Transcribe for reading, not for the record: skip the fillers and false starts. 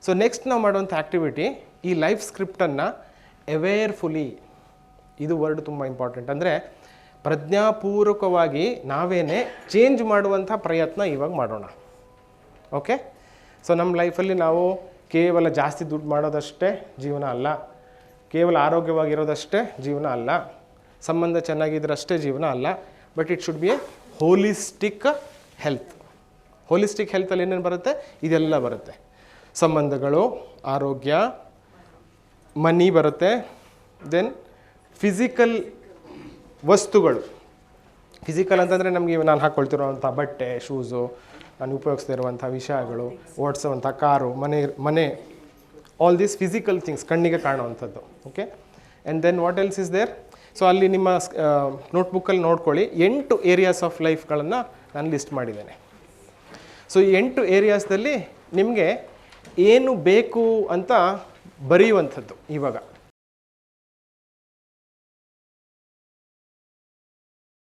So next ನಾವು ಮಾಡುವಂಥ activity ಈ ಲೈಫ್ ಸ್ಕ್ರಿಪ್ಟನ್ನು ಅವೇರ್ಫುಲಿ, ಇದು ವರ್ಡ್ ತುಂಬ ಇಂಪಾರ್ಟೆಂಟ್. ಅಂದರೆ ಪ್ರಜ್ಞಾಪೂರ್ವಕವಾಗಿ ನಾವೇನೇ ಚೇಂಜ್ ಮಾಡುವಂಥ ಪ್ರಯತ್ನ ಇವಾಗ ಮಾಡೋಣ. ಓಕೆ, ಸೊ ನಮ್ಮ ಲೈಫಲ್ಲಿ ನಾವು ಕೇವಲ ಜಾಸ್ತಿ ದುಡ್ಡು ಮಾಡೋದಷ್ಟೇ ಜೀವನ ಅಲ್ಲ, ಕೇವಲ ಆರೋಗ್ಯವಾಗಿರೋದಷ್ಟೇ ಜೀವನ ಅಲ್ಲ, ಸಂಬಂಧ ಚೆನ್ನಾಗಿದ್ರಷ್ಟೇ ಜೀವನ ಅಲ್ಲ. But it should be a holistic health. Holistic ಹೆಲ್ತಲ್ಲಿ ಏನೇನು ಬರುತ್ತೆ? ಇದೆಲ್ಲ ಬರುತ್ತೆ. ಸಂಬಂಧಗಳು, ಆರೋಗ್ಯ, ಮನಿ ಬರುತ್ತೆ, ದೆನ್ ಫಿಸಿಕಲ್ ವಸ್ತುಗಳು. ಫಿಸಿಕಲ್ ಅಂತಂದರೆ ನಮಗೆ ನಾನು ಹಾಕ್ಕೊಳ್ತಿರೋವಂಥ ಬಟ್ಟೆ, ಶೂಸು, ನಾನು ಉಪಯೋಗಿಸ್ತಾ ಇರುವಂಥ ವಿಷಯಗಳು, ಓಡಿಸೋವಂಥ ಕಾರು, ಮನೆ ಆಲ್ ದೀಸ್ ಫಿಸಿಕಲ್ ಥಿಂಗ್ಸ್, ಕಣ್ಣಿಗೆ ಕಾಣುವಂಥದ್ದು. Okay, and then what else is there? So ಅಲ್ಲಿ ನಿಮ್ಮ ನೋಟ್ಬುಕ್ಕಲ್ಲಿ ನೋಡ್ಕೊಳ್ಳಿ, 8 ಏರಿಯಾಸ್ ಆಫ್ ಲೈಫ್ಗಳನ್ನು ನಾನು ಲಿಸ್ಟ್ ಮಾಡಿದ್ದೇನೆ. ಸೊ ಈ 8 ಏರಿಯಾಸ್ದಲ್ಲಿ ನಿಮಗೆ ಏನು ಬೇಕು ಅಂತ ಬರೆಯುವಂಥದ್ದು ಇವಾಗ.